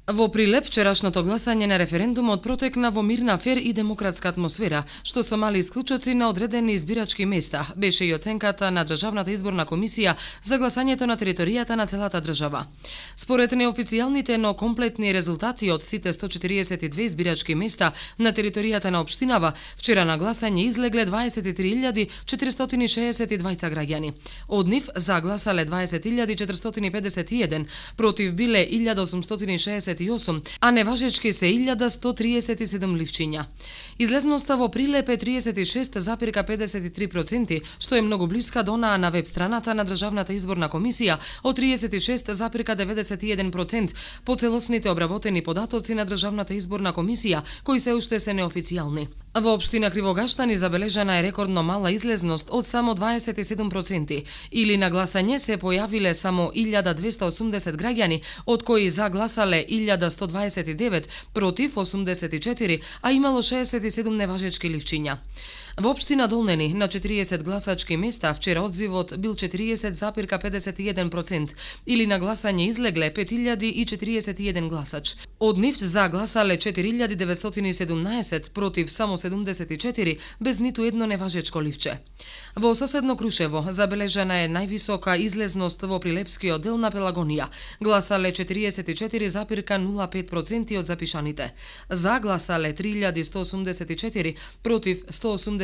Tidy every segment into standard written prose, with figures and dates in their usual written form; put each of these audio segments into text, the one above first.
Во Прилеп, вчерашното гласање на референдумот протекна во мирна, фер и демократска атмосфера, што со мали исклучоци на одредени избирачки места. Беше и оценката на Државната изборна комисија за гласањето на територијата на целата држава. Според неофицијалните, но комплетни резултати од сите 142 избирачки места на територијата на општинава, вчера на гласање излегле 23.462 граѓани. Од нив загласале 20.451, против биле 1.868, а неважечки се 1137 ливчиња. Излезноста во Прилеп е 36,53%, што е многу блиска до онаа на веб страната на Државната изборна комисија од 36,91% по целосните обработени податоци на Државната изборна комисија, кои се уште се неофицијални. Во општина Кривогаштани забележана е рекордно мала излезност од само 27%, или на гласање се појавиле само 1280 граѓани, од кои загласале 1129, против 84, а имало 67 неважечки ливчиња. Во општина Долнени на 40 гласачки места вчера одзивот бил 40,51%, или на гласање излегле 5041 гласач. Од нив загласале 4917, против само 74, без ниту едно неважечко ливче. Во соседно Крушево забележана е највисока излезност во Прилепскиот дел на Пелагонија. Гласале 44,05% од запишаните. Загласале 3184, против 181,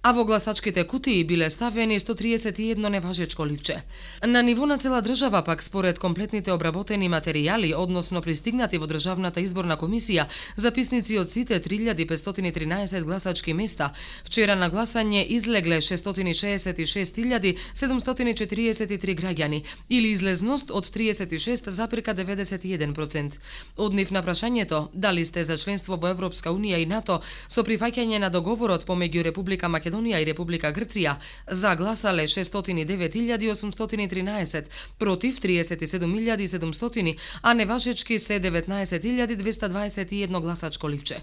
а во гласачките кутии биле ставени 131 неважечко ливче. На ниво на цела држава пак, според комплетните обработени материјали, односно пристигнати во Државната изборна комисија, записници од сите 3513 гласачки места, вчера на гласање излегле 666.743 граѓани, или излезност од 36,91%. Од нив на прашањето дали сте за членство во Европска унија и НАТО со прифаќање на договорот помеѓу Република Македонија и Република Грција, загласале 609.813, против 37.700, а неважечки се 19.221 гласачко ливче.